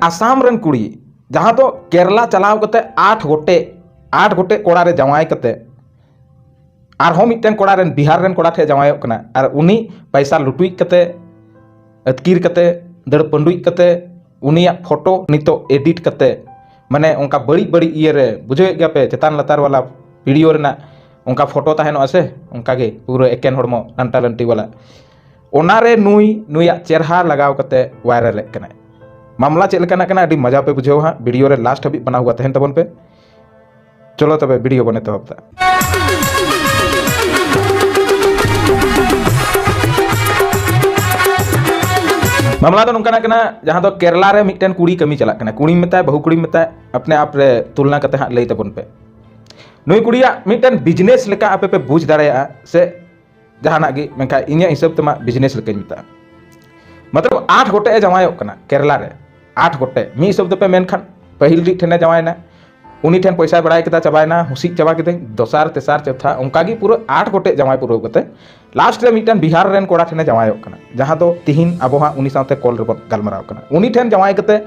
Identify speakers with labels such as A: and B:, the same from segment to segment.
A: Assam run कुड़ी जहाँ तो केरला चलाव कते 8 गोटे कोड़ा रे जावाई कते आरहों मिट्टन कोड़ा रेन बिहार रेन कोड़ा ठे जावायोग कना और उनी पैसा लुटुई कते अतकीर कते दड़ पंडुई कते उनिया फोटो नितो एडिट कते माने उनका बड़ी बड़ी ये रे बुझे गया पे चेतान लतार वाला वीडियो रेना उनका फोटो तहनो से उनका के पूरा एकेन हड़मो लंटा लंटी वाला ओनारे नुया चेहरा लगाव कते वायरल कना मामला चेक लेकाना कना अभी मजा पे बुझेव हाँ वीडियो रे लास्ट हबी बना हुआ तहन तबन पे चलो तबे वीडियो बने तो हफ्ता मामला तो नौकाना कना जहाँ तो केरला रे मिट्टन कुड़ी कमी चला कना कुड़ी मेता बहु कुड़ी मेता अपने आप रे तुलना करते हाँ लई तबन पे नुई कुड़िया मिट्टन बिजनेस लेका आपे पे बुझ दाड़ेया से जहाना गी मेनखा इन्या हिसाब तमा बिजनेस लेका मेता मतलब 8 गोटे जमायोग कना केरला रे 8 गोटे मी हिसाब पे मेनखान पहिल री ठेने जमायना उनी ठेन पैसा बड़ाई केता चबायना हुसी चबा केते दोसार तेसार चौथा उनका गी पूरा 8 गोटे जमाय पूरा कते लास्ट रे मिट्टन बिहार रेन कोड़ा ठेने जमायोग कना जहां दो तिहिन अबो हां उनी साथे कॉल रे गलमराव कना उनी ठेन जमाय केते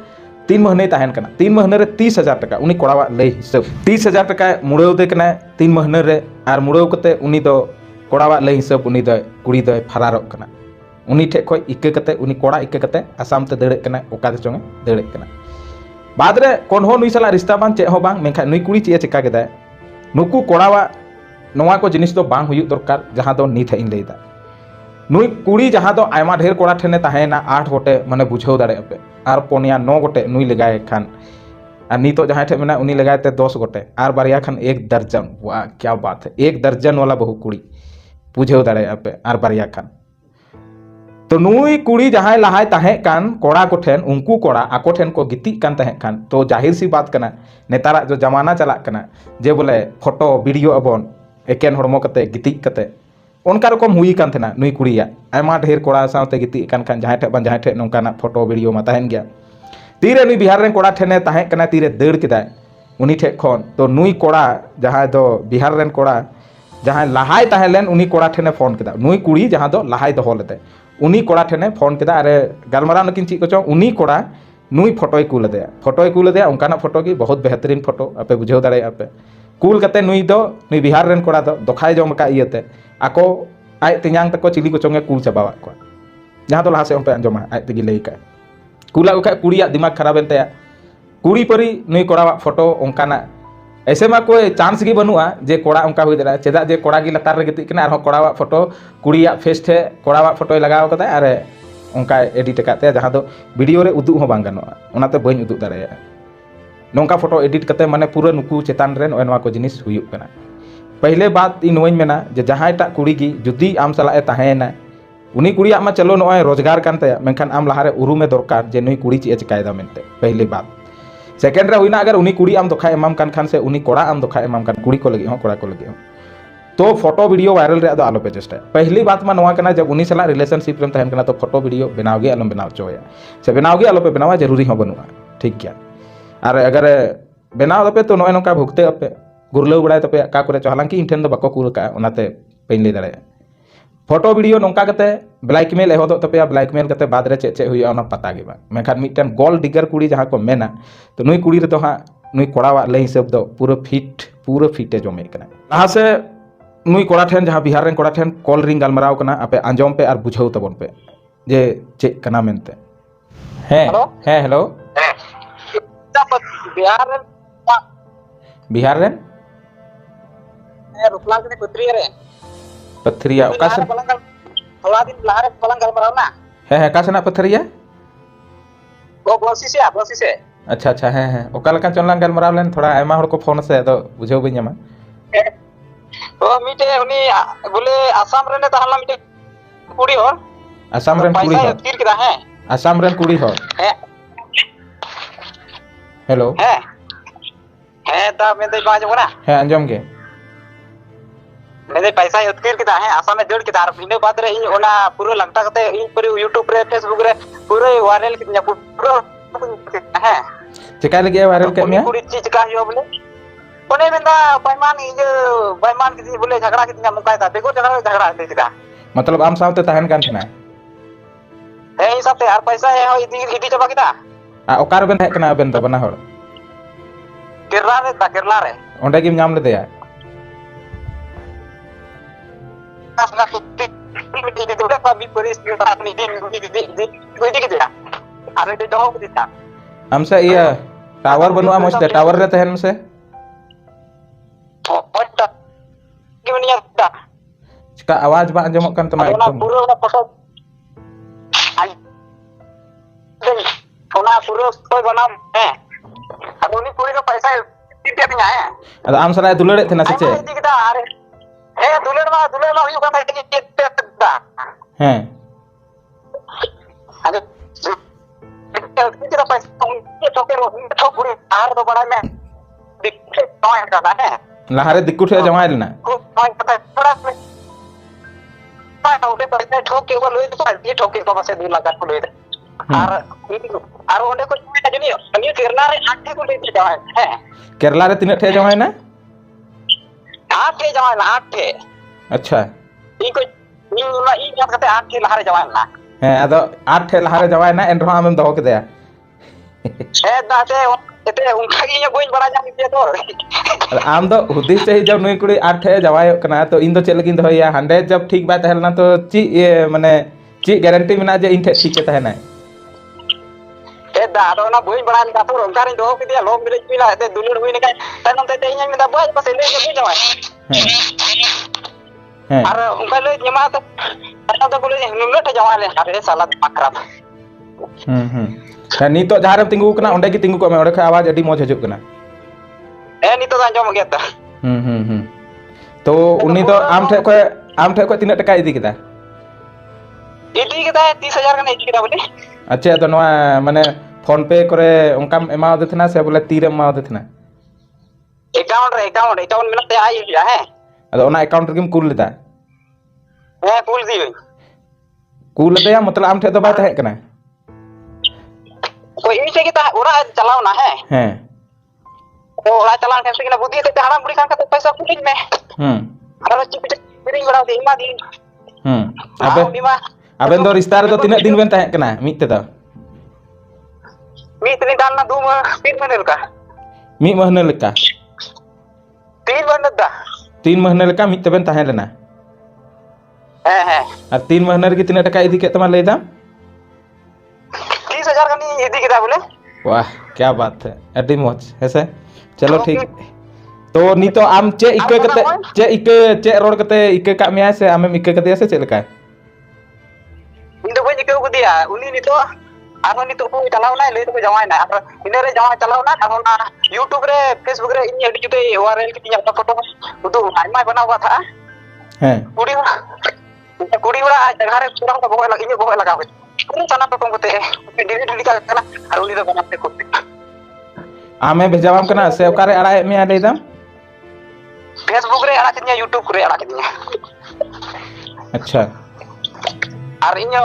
A: 3 महीने तहन कना 3 महीने रे 30,000 टका उनी कोड़ावा लई हिसाब 30,000 टका मुड़ेव दे कना 3 महीने रे आर मुड़ेव कते उनी दो कोड़ावा लई हिसाब उनी दो कुड़ी दो फरारोग कना उनी ठे खय इक्के कते उनी कोड़ा इक्के कते आसाम ते दड़े कना ओका दे चोंगे दड़े कना बाद रे कोनहो नुई साला रिश्ता बांग चे हो बांग मेखा नुई कुड़ी चे चिका केदा नुकु कोड़ावा नोवा को जिनिस दो बांग हुयु दरकार जहां दो नीत है इन लेदा नुई कुड़ी जहां दो आयमा ढेर कोड़ा ठेने ताहेना 8 गोटे माने बुझाव दाड़े पे आर पोनिया 9 गोटे नुई लगाए खान और नीतो जहां ठे मेना उनी लगाए ते 10 गोटे आर बारिया खान 1 दर्जन वाह क्या बात है 1 दर्जन वाला बहु कुड़ी बुझाव दाड़े पे आर बारिया खान तो नुई कुड़ी जहां लहाय ताहे कान कोड़ा को ठेन उनको कोड़ा आको ठेन को गिती कान ताहे कान तो जाहिर सी बात कना नेतारा जो जमाना चला कना जे बोले फोटो वीडियो अबन एकेन हड़मो कते गिती कते उनका रकम हुई कान थेना नुई कुड़िया आयमा ढेर कोड़ा साथे गिती कान खान जहां ठे बन जहां ठे नोंकाना फोटो वीडियो मा ताहेन गया तीरे नुई बिहार रेन कोड़ा ठेने ताहे कना तीरे दड़ केदाय उनी ठे खन तो नुई कोड़ा जहां दो बिहार रेन कोड़ा जहां लहाय ताहे लेन उनी कोड़ा ठेने फोन केदा नुई कुड़ी जहां दो लहाय दो लेते उनी कोड़ा ठेने फोन केदा अरे गलमरा नकिन ची को उनी कोड़ा नुई फोटोय कूल देया उनकाना फोटो की बहुत बेहतरीन फोटो आपे बुझाव दाड़े आपे कूल कते नुई बिहार रेन कोड़ा दो दोखाय जम का इयते आको आय तियांग तको चिली को चोंगे कूल चबावा को जहां तो लहा से पे अंजमा आय तेगी लई का कूला का कुड़िया दिमाग खराब एनते कुड़ी परी नुई कोड़ा फोटो उनकाना ऐसे में कोई चांस की बनुआ जे कोड़ा उनका हुई दाड़ा चेदा जे कोड़ा की लतार रे गिती कना आरो कोड़ा फोटो कुड़िया फेस ठे कोड़ा फोटो लगाव कता अरे उनका एडिट काते जहां दो वीडियो रे उदुग हो बांग गनोआ उनाते बइन उदुग दाड़े नोंका फोटो एडिट कते माने पूरा नुकु चेतान रे नोआ को जिनिस हुयुग कना पहले बात इन वइन मेना जे जहां टा कुड़ी की जुदी आम सलाए ताहेना उनी कुड़िया मा चलो नोय रोजगार कान तया मेनखान आम लहारे उरुमे दरकार जे नुई कुड़ी चे चिकायदा मेनते पहले बात सेकेंड रे हुईना अगर उनी कुड़ी आम दोखा एमाम कान खान से उनी कोड़ा आम दोखा एमाम कान कुड़ी को लगी हो कोड़ा को लगी हो तो फोटो वीडियो वायरल रे आलो पे चेष्टा पहली बात मा नोआ कना जब उनी सला रिलेशनशिप रे तहन कना तो फोटो वीडियो बनाव गे आलम बनाव चोया से बनाव गे आलो पे बनावा जरूरी हो बनुआ ठीक क्या और अगर बनाव पे तो नोय नोका भुगते अपे गुरलो बड़ाय तपे का करे हालांकि इन ठेन दो बको कुल का ओनाते पेन ले दाड़े फोटो वीडियो नौका कते ब्लैकमेल एहो तपे ब्लैकमेल कते बाद रे चे हुई ओना पता गे बा मेखान मिटन गोल डिगर कुड़ी जहां को मेना तो नुई कुड़ी रे तो हां नुई कोड़ावा लई हिसाब दो पूरा फिटे जमे कना लहा से नुई कोड़ा ठेन जहां बिहार रेन कोड़ा ठेन कॉल रिंग गलमराव कना आपे आंजम पे और बुझाव तबन पे जे चे कना मेनते हेलो बिहार रेन
B: रुपलाल के
A: पथरिया ओकासन
B: थोड़ा दिन लहारे पलंग गलमराव ना
A: है कासना पथरिया
B: वो ग्लोसी से
A: अच्छा है ओका लका चोनला गलमराव लेन थोड़ा आयमा हड़ को फोन से तो बुझाव बइयामा
B: ओ मिटे उनी बोले आसाम रे ने तहला मिटे कुड़ी हो
A: आसाम रेन कुड़ी हो
B: तीर केदा है
A: आसाम रेन कुड़ी हो हेलो है
B: ता में दे बाज बना
A: है अंजम के
B: मेरे पैसा उतकेर केदा है आसाम में दड़ केदा और बिना बात रे इन ओना पूरा लगता कते इन पूरे YouTube रे Facebook रे पूरे वायरल कितना पूरा है
A: चिका लगे वायरल के मिया
B: पूरी चीज का यो बोले कोने बेंदा बैमान किसी बोले झगड़ा कितना मुकाय था देखो झगड़ा दे केदा
A: मतलब आम सावते तहन कान छना
B: है हिसाब से यार पैसा है इदी चबा केदा
A: ओकार बेन है कना अबेन दो बना हड़
B: केरला रे
A: ओंडे गिम नाम लेदेया हमसे ये टावर बनुआ मस्ते टावर रे तहन से का आवाज बा अंजमक kan तमा एकदम
B: ona pura koy banam hai adoni puri ko paisa titia tinya hai
A: ada am sala dulare thena se che
B: दुलड़ मा हुई का मैं दा
A: हैं
B: अरे तेरा पैसा ये तो पूरे आर तो बड़ा मैं दिक्कत तो है का है
A: लहारे दिक्कत है जमाइल ना
B: को पता थोड़ा में पाटा उठे पैसा ठोक के वो लोई तो ये ठोक के तो बस 2 लाख को लोई आर ओंडे को जनी अन्य केरला रे 8 को लेते जाए है
A: केरला रे 3 ठे जमाइ ना
B: 8 ठे जमाइ ना 8 ठे
A: अच्छा
B: ई को ई जात कते 8 ठे लहारे जमाइ ना
A: हैं अदो 8 ठे लहारे जमाइ ना एन रहा आमेम दहो के दया
B: ए दाते एते उनका की गोइन बड़ा जाम के तो
A: आम दो हुदिस से जब नई कुड़ी 8 ठे जमाइ कना तो इन दो चेल लगिन दहोया हंडे जब ठीक बा तहलना तो ची ये माने ची गारंटी मेना जे इन ठे ठीक के तहना
B: ए दादो ना गोइन बड़ा का तो उनका रे दो के दिया लोग मिले पिला एते दुलड़ हुई ने का तनम ते इन में दा बस बस ले के जमाइ
A: हैं
B: अरे उनका ले जमा तो तनम तो बोले नुलट जमा ले अरे साला खराब
A: नी तो जहां रे तिंगु कना ओंडे की तिंगु को में ओंडे खा आवाज अडी मौज हजू कना
B: ए नी तो अंजम गया था
A: तो उनी तो आम ठे को तिना टका इदी केदा
B: इदी केदा 30000 का इदी केदा बोले
A: अच्छा तो नवा माने फोन पे करे उनकाम एमाउ देथना से बोले तीर एमाउ देथना
B: अकाउंट में ते आई लिया है
A: अदो ओना अकाउंट रे कुल लेदा
B: है कुल दी
A: कुल दे मतलब आम ठे तो बात है कना
B: कोई इसे की ता ओरा चलाओ ना है तो ओरा चलान कैसे कि ना बुद्धि ते हराम बुढ़ी खान का तो पैसा कुल में अरे चिप बिरिंग बड़ा दे इमा दी
A: अबे दो रिश्ता रे तो तीन दिन बेन तहे कना मित ते
B: मी इतनी डालना 2 महीने का
A: मी महीने लेका
B: 3 महीने दा
A: 3 महीने लेका मित बेन तहे लेना
B: है
A: और 3 महीने रे कितने टका इदी के तमा ले दा
B: 30000 का नहीं इदी केदा बोले
A: वाह क्या बात है अडी मौज ऐसे चलो ठीक तो नी तो आम चे इके कते चे रोड कते इके का मिया से आमे इके कते से चलका
B: इन तो कोई इके को दिया उनी नी तो आरो नी तो को चलाव ना ले तो जमाय ना इन रे जमा चलाव ना आरो ना YouTube रे Facebook रे इन एडी जुते URL की तिया फोटो उदु आइमा बना हुआ था
A: हैं
B: कुड़ी वाला जगह रे पूरा को बगल लगी बगल लगा हुआ पूरा चना तो तुमको ते डिलीट लिखा करना और उनी तो बनाते को
A: आमे भेजावाम कना से ओकारे अड़ाए में आ लेदा
B: Facebook रे अड़ा किनिया YouTube रे अड़ा किनिया
A: अच्छा
B: और इन्हें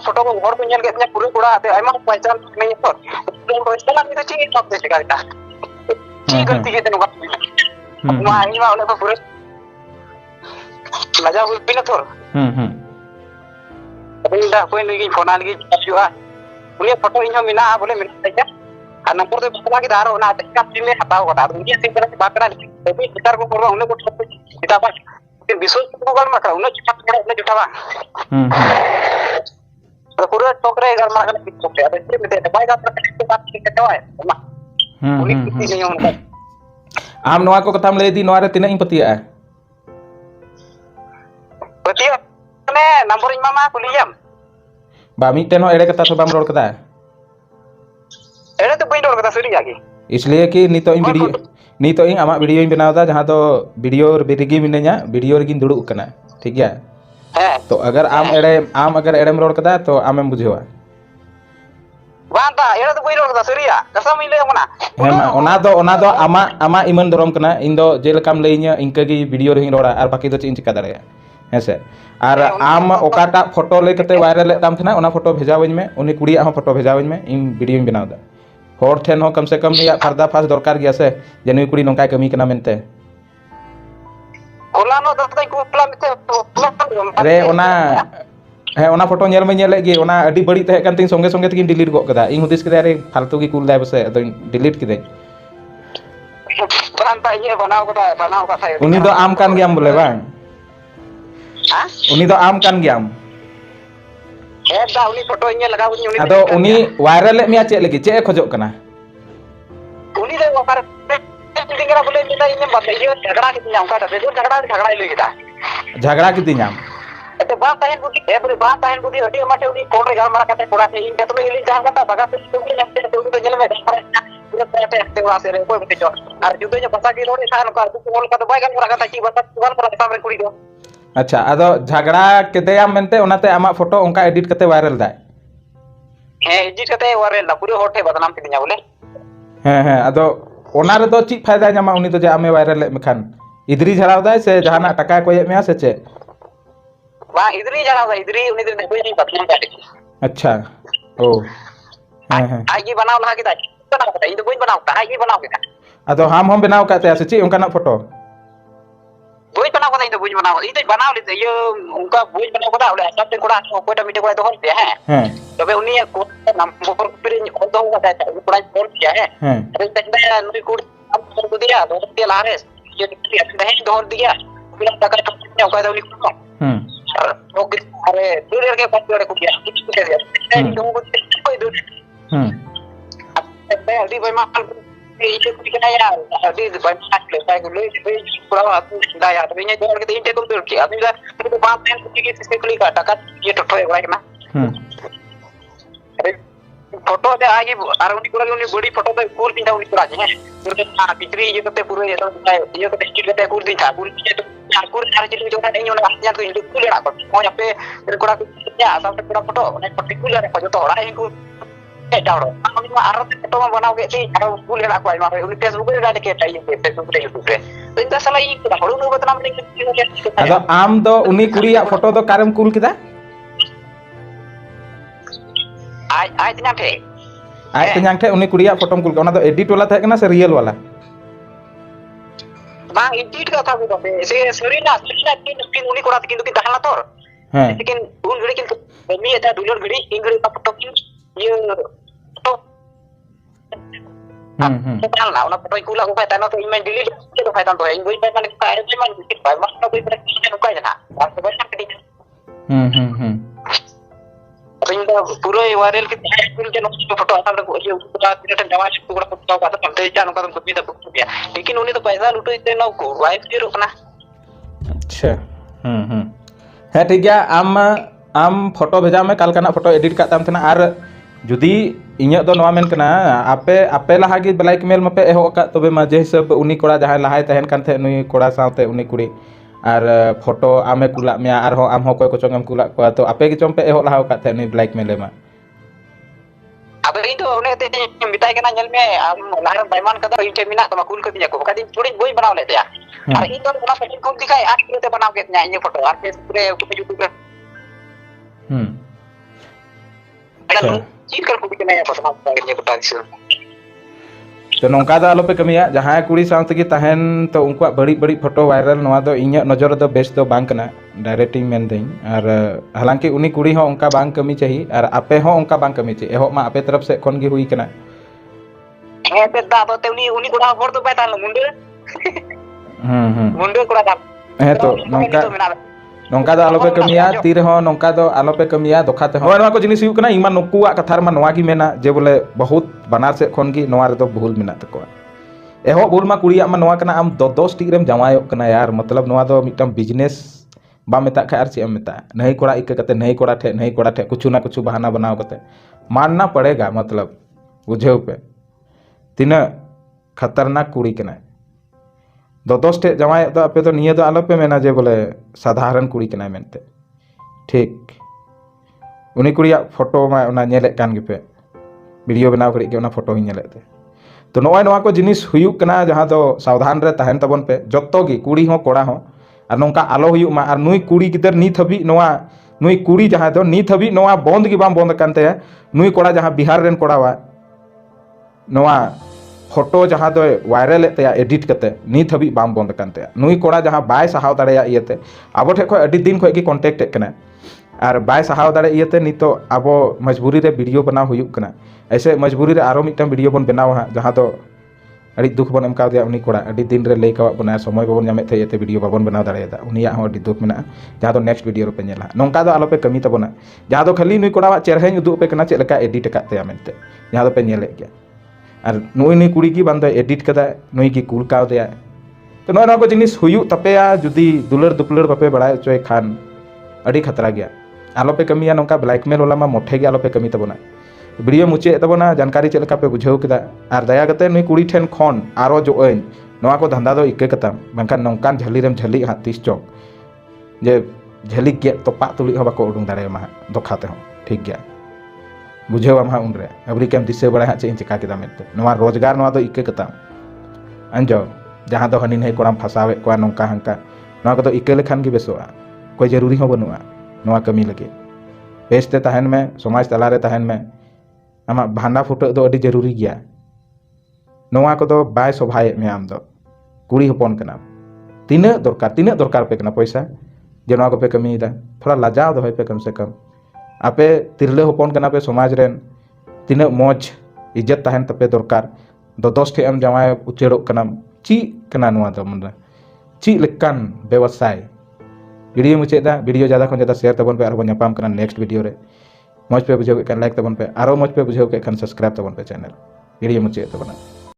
B: फोटो को और को नेल के पूरे पूरा आते आइमा पहचान नहीं तो तो इसला नहीं तो चीज सब दे का चीज गलती के तनो मा आइमा वाला तो पूरे लजा हुई बिना थोर अभी दा कोई नहीं फोन आलगी जुआ उन्हें फोटो इन्हें मिला बोले मिला क्या और नंबर तो बता के दारो ना का टीम में हटाओ होता उनकी सिम पर बात करा तो भी गिटार को करवा उन्हें कुछ किताब फिर विश्व गूगल में करा उन्हें जुटावा तो पूरा टोकरे घर में अगर टोकरे अब इसमें दे बाय का बात की कहता है उन्हीं किसी नहीं उनका
A: आम नवा को कथाम ले दी नवा रे तिना इन पतिया
B: ने नंबर इमा मा कुलियम
A: बा मिटेन हो एड़े कथा तो बाम रोड कदा
B: एड़े तो बइन रोड कदा सरी जागी
A: इसलिए कि नीतो इन आमा वीडियो इन बनावदा जहां तो वीडियो बेरिगी मिने냐 वीडियो रेगिन दुड़ुक कना ठीक गया तो अगर आम अगर एड़ेम रोड कदा तो आमेम बुझेवा
B: बांता एड़े तो बइन रोड कदा सरिया कसम इले मना
A: ओना दो आमा इमन दरम कना इन दो जेलकाम लइnya इनकागी वीडियो रे रोड़ा और बाकी दो चिन चिका दाड़े हेसे और आम ओकाटा फोटो ले कते वायरल ले ताम थना ओना फोटो भेजावኝ में उनी कुड़िया हम फोटो भेजावኝ में इन वीडियो बनावदा होर ठेन हो कम से कम या पर्दा फास दरकार गया से जनुई कुड़ी नोंका कमी कना मेनते
B: कोलानो दतई कुपला मिते
A: अरे ओना ᱦᱮᱸ ᱚᱱᱟ ᱯᱷᱚᱴो ᱧᱮᱞ ᱢᱟ ᱧᱮᱞᱮᱫ ᱜᱮ ᱚᱱᱟ ᱟᱹᱰᱤ ᱵᱟᱹᱲᱤᱡ ᱛᱟᱦᱮᱸ ᱠᱟᱱ ᱛᱤᱧ ᱥᱚᱸᱜᱮ ᱥᱚᱸᱜᱮ ᱛᱮᱜᱤᱧ ᱰᱤᱞᱤᱴ ᱜᱚᱫ ᱠᱮᱫᱟ ᱤᱧ ᱦᱩᱫᱤᱥ ᱠᱮᱫᱟ ᱨᱮ ᱯᱷᱟᱞᱛᱩ ᱜᱮ ᱠᱩᱞ ᱫᱟᱭ ᱯᱟᱥᱮ ᱟᱫᱚᱧ ᱰᱤᱞᱤᱴ ᱠᱤᱫᱟᱹᱧ
B: Bukan tak iya banau kata saya.
A: ᱩᱱᱤ ᱫᱚ ᱟᱢ ᱠᱟᱱ ᱜᱮᱭᱟᱢ ᱵᱚᱞᱮ ᱵᱟᱝ
B: Hah?
A: ᱩᱱᱤ ᱫᱚ ᱟᱢ kan ᱜᱮᱭᱟᱢ
B: Dah uni fotonya lagau uni.
A: ᱟᱫᱚ ᱩᱱᱤ ᱣᱟᱭᱨᱟᱞ ᱮᱫ ᱢᱮᱭᱟ ᱪᱮᱫ ᱞᱟᱹᱜᱤᱫ ᱪᱮᱫ ᱮ ᱠᱷᱚᱡᱚᱜ ᱠᱟᱱᱟ
B: Uni dah wakar. Tinggal boleh minta ini bapak iya झगड़ा कितनी angka dah. Betul झगड़ा itu kita.
A: ঝাগড়া ᱠᱤᱫᱤᱧᱟᱢ
B: Itu bahan tahan budi, boleh bahan tahan budi. Hati macam uni kau regal marah kata kurang ini. Kata tu ini jangan kata bagas itu yang kita tu tu jalan macam mana. Kita saya aktif asal ini kau betul. Arjudonya pasal kilo ni saya nak tu kau kata baik kan kurang kata cik pasal tuan kurang sampai kuli tu.
A: ᱟᱪᱪᱷᱟ ᱟᱫᱚ ঝাগড়ᱟ ᱠᱮᱫᱮᱭᱟᱢ ᱢᱮᱱᱛᱮ ᱚᱱᱟᱛᱮ ᱟᱢᱟᱜ photo ᱚᱱᱠᱟ edit ᱠᱟᱛᱮ ᱣᱟᱭᱨᱟᱞ ᱫᱟᱭ
B: Edit kata warel lah. Pura hotel badnam kidinya boleh.
A: ᱦᱮᱸ ᱦᱮᱸ ᱟᱫᱚ ᱚᱱᱟ ᱨᱮᱫᱚ ᱪᱮᱫ ᱯᱷᱟᱭᱫᱟᱭ ᱧᱟᱢᱟ ᱩᱱᱤ ᱫᱚ ᱡᱮ ᱟᱢᱮ ᱣᱟᱭᱨᱟᱞ ᱮᱫ ᱢᱮᱠᱷᱟᱱ ᱤᱫᱨᱤ ᱡᱷᱟᱲᱟᱣ ᱫᱟᱭ ᱥᱮ ᱡᱟᱦᱟᱱᱟᱜ ᱴᱟᱠᱟᱭ ᱠᱚᱭᱮᱫ ᱢᱮᱭᱟ ᱥᱮ ᱪᱮᱫ
B: Wah, idri jalan dah idri uni tu ni badnam kali.
A: ᱟᱪᱪᱷᱟ ᱳ ᱦᱮᱸ ᱦᱮᱸ
B: Agi banau lah kita. Banau kita. Itu bukan banau. Agi banau kita.
A: ᱟᱫᱚ ᱟᱢ ᱦᱚᱸᱢ ᱵᱮᱱᱟᱣ ᱠᱟᱜ ᱛᱟᱭᱟ ᱥᱮ ᱪᱮᱫ ᱚᱱᱠᱟᱱᱟᱜ photo
B: Bukan banau kita itu bukan banau. Itu banau itu ya uangka bukan banau kita. Udah asal tu kurang. Kau dah minta kau itu hormat ya.
A: ᱦᱮᱸ
B: Tapi uni aku nombor piring kau tahu kata itu kurang hormat ya.
A: ᱦᱮᱸ
B: Tapi kita nuri kur tu dia. Dia laris. Dia dah dor dia. Bilang tak ada kau kata uni kurang.
A: ᱦᱩᱸ
B: Oke, are dulu ke pas dulu aku dia. Itu dia. Ini tunggu itu.
A: Hmm
B: Saya di Baimakan itu kita ya. Di Baimakan saya dulu itu kurang aku sudah ya. Tapi ini dulu kita ini tu dulu. Abi dah itu bahan yang kita sekali kata kan dia tu toy lagi na.
A: Hmm
B: Foto dia lagi arun di kurang ini body foto tu kur pindah uni kurang ya. Kurang mana pitri itu tu pura itu dia tu stil kita kur pindah kur itu kur hari itu jangan ini orang aslinya tu itu kuliah apa. Mau nyampe kurang ya sampai kurang foto. Naik partikular apa jodoh orang yang kur tahu. Aku ni mah arah foto mah banau ke sih. Aku kuliah aku mah uni Facebook ni ada ke tai Facebook ni YouTube. Tu itu salah ini kita baru nu betul nama ni.
A: ᱟᱫᱚ ᱟᱢ ᱫᱚ ᱩᱱᱤ ᱠᱩᱲᱤᱭᱟᱜ photo ᱫᱚ ᱠᱟᱨᱮᱢ ᱠᱩᱞ ᱠᱮᱫᱟ
B: Ai tu nyampe.
A: ᱟᱡ ᱛᱮᱧᱟᱝ ᱴᱷᱮᱡ ᱩᱱᱤ ᱠᱩᱲᱤᱭᱟᱜ ᱯᱷᱚᱴᱚᱢ ᱠᱩᱞ ᱠᱮᱫᱟ ᱚᱱᱟ ᱫᱚ ᱮᱰᱤᱴ ᱣᱟᱞᱟ ᱛᱟᱦᱮᱸ ᱠᱟᱱᱟ ᱥᱮ real ᱣᱟᱞᱟ
B: Bang, edit kata aku tu. Saya serina kin uni korat kin tu kin tahan lah tor.
A: ᱦᱮᱸ
B: Lekin un gede kin ini ada dulu gede ingri apa foto kin ye foto.
A: হুম হুম
B: Tahan lah, una foto ikula aku kata tu email delete itu kata tu. Ingri mana kita ada email kita baik mana tu pada kita nukai jana. Aku banyak kedai.
A: হুম হুম হুম
B: Tapi ini pura viral kita pun jangan foto asal aku ye kita tidak jawab itu kita foto kata sampai jangan kata kubi tak kubi. Lekin uni tu paisa lutu itu nak ku, wife zero kena.
A: ᱟᱪᱪᱷᱟ ᱦᱮᱸ ᱴᱷᱤᱠ ᱜᱮᱭᱟ ᱟᱢ photo ᱵᱷᱮᱡᱟ ᱢᱮ ᱠᱟᱞ ᱠᱟᱱᱟᱜ photo edit ᱠᱟᱜ ᱛᱟᱢ ᱛᱟᱦᱮᱱᱟ ᱟᱨ ᱡᱩᱫᱤ ᱤᱧᱟᱹᱜ ᱫᱚ ᱱᱚᱣᱟ ᱢᱮᱱ ᱠᱟᱱᱟ ᱟᱯᱮ ᱞᱟᱦᱟ ᱜᱮ ᱵᱞᱮᱠᱢᱮᱞ ᱢᱟᱯᱮ ᱮᱦᱚᱵ ᱟᱠᱟᱫ ᱛᱚᱵᱮ ᱢᱟ ᱡᱮ ᱦᱤᱥᱟᱹᱵ ᱩᱱᱤ ᱠᱚᱲᱟ ᱡᱟᱦᱟᱸᱭ ᱞᱟᱦᱟᱭ ᱛᱟᱦᱮᱱ ᱠᱟᱱ ᱛᱟᱦᱮᱸᱫ ᱱᱩᱭ ᱠᱚᱲᱟ ᱥᱟᱶᱛᱮ ᱩᱱᱤ ᱠᱩᱲᱤ ᱟᱨ ᱯᱷᱚᱴᱚ ᱟᱢᱮ ᱠᱩᱞᱟᱜ ᱢᱮᱭᱟ ᱟᱨᱦᱚᱸ ᱟᱢ ᱦᱚᱸ ᱚᱠᱚᱭ ᱠᱚᱪᱚᱝ ᱮᱢ ᱠᱩᱞᱟᱜ ᱠᱚᱣᱟ ᱛᱚ ᱟᱯᱮ ᱜᱮ ᱪᱚᱝ ᱯᱮ ᱮᱦᱚᱵ ᱞᱟᱦᱟ ᱟᱠᱟᱫ ᱛᱟᱦᱮᱸᱫ ᱱᱩᱭ ᱵᱞᱮᱠᱢᱮᱞ ᱮᱢᱟ
B: Apa itu udah tadi minta kena nyelme lahir Baiman kata ini minat sama kul ke dia ko kadi curi boy banau le dia hari itu orang pengen kul dikai ari kita banau ke nya ini foto artis pure ke YouTube ada चीज कर कुछ नहीं apa sama ini foto itu
A: तो नौका दो आलोपे कमिया जहां कुड़ी साथ की तहन तो उनको बड़ी बड़ी फोटो वायरल नवा दो इᱧ नजर दो बेस्ट दो बांग कना डायरेक्टिंग मेन दें और हालांकि उनी कुड़ी हो उनका बांग कमी चाहिए और आपे हो उनका बांग कमी चाहिए एहो मा आपे तरफ से कौन की हुई कना
B: है ते दा तो उनी कोड़ा फोड़ तो बैठा मुंडे मुंडे कोड़ा दा
A: है तो नौका दो आलोपे कमिया तीर हो नौका दो आलोपे कमिया दोखाते हो नवा को जिनिस हुई कना इमा नुकुआ कथार मा नवा की मेना जे बोले बहुत बनार से खन की नवा रे तो भूल मेना तको एहो भूल मा कुड़िया मा नवा कना आम 10 टी रेम जमायो कना यार मतलब नवा दो मिटम बिजनेस बा मेता खा आर चे मेता नहीं कोड़ा इक कते नहीं कोड़ा ठे कुछ ना कुछ बहाना बनाओ कते मानना पड़ेगा मतलब बुझे पे तीना खतरनाक कुड़ी कना 10 टे जमाय तो आपे तो निये तो आलोपे मेना जे बोले साधारण कुड़ी कना मेनते ठीक उनी कुड़िया फोटो मा उना नेले कान गे पे वीडियो बनाव करी के उना फोटो ही नेलेते तो नोय नवा को जिनिस हुयु कना जहां तो सावधान रे तहन तबन पे जत्तो गी कुड़ी हो कोड़ा हो और नोंका आलो हुयु मा और नुई कुड़ी गिदर नीत हबी नोवा नुई कुड़ी जहां तो नीत हबी नोवा बंद गी बाम बंद कानते नुई कोड़ा जहां बिहार रेन कोड़ावा नोवा फोटो जहां दो वायरल एतया एडिट कते नीत हबी बाम बंद कानते नुई कोड़ा जहां बाय सहाव दाड़ेया इयते आबो ठे खय अडी दिन खय की कांटेक्ट कना और बाय सहाव दाड़े इयते नितो आबो मजबूरी रे वीडियो बनाव हुयुक कना ऐसे मजबूरी रे आरो मिटन वीडियो बन बनाव हा जहां तो अड़ी दुख बन एमका दिया उनी कोड़ा अड़ी दिन रे लई कावा बना समय बाबन जामे थे एते वीडियो बाबन बनाव दाड़ेदा उनिया हो अड़ी दुख मेना जहां तो नेक्स्ट वीडियो रे पे नेला नोंका दो आलोपे कमी तबना जहां तो खाली नुई कोड़ा चेहरा उदुग पे कना चेक लका एडिट काते मेनते जहां तो पे नेले गया और नुई कुड़ी की बांदो एडिट कदा नुई की कूल काव दिया तो नोय को जिनिस हुयु तपेया जुदी दुलर दुपलर बापे बड़ा चोय खान अड़ी खतरा गया आलोपे कमिया नोंका ब्लैकमेल वाला मा मोठे गया आलोपे कमी तबना वीडियो मुचे तबना जानकारी चेक पे बुझाव केदा और दया कते नुई कुड़ी ठेन खन आरो जो ओइन नोआ को धंधा दो इके कताम बंखान नोंकान झली रेम झली हा तीस चौक जे झली के तो पा तुली हो बाको उडुंग दाड़े मा दोखाते हो ठीक गया बुझाव आम हा उनरे अबरी केम दिसे बड़ा हा चे चिका केदा मेते नोआ रोजगार नोआ दो इके कताम अंजो जहां दो हनी नहीं कोड़ाम फसावे को नोंका हंका नोआ को तो इके लेखान की बेसोआ कोई जरूरी हो बनुआ नोआ कमी लगे बेसते तहन में समाज तलारे तहन में आमा भांडा फुटो दो अड़ी जरूरी गया नोआ को दो बाय सोभाए में आम दो कुड़ी हपन कना तीना दरकार पे कना पैसा जे नोआ को पे कमी दा थोड़ा लाजाव दो पे कम से कम आपे तिरले हपन कना पे समाज रेन तीना मौज इज्जत तहन तपे दरकार दो दोस्त ठे एम जमाय उचेड़ो कना ची कना नोआ दो मन ची लेकान व्यवसाय वीडियो मुचेदा वीडियो ज़्यादा खन ज़्यादा शेयर तबन पे और नापाम कना नेक्स्ट वीडियो रे मौज पे बुझाव के लाइक तबन पे आरो मौज पे बुझाव के सब्सक्राइब तबन पे चैनल वीडियो मुचे तबना।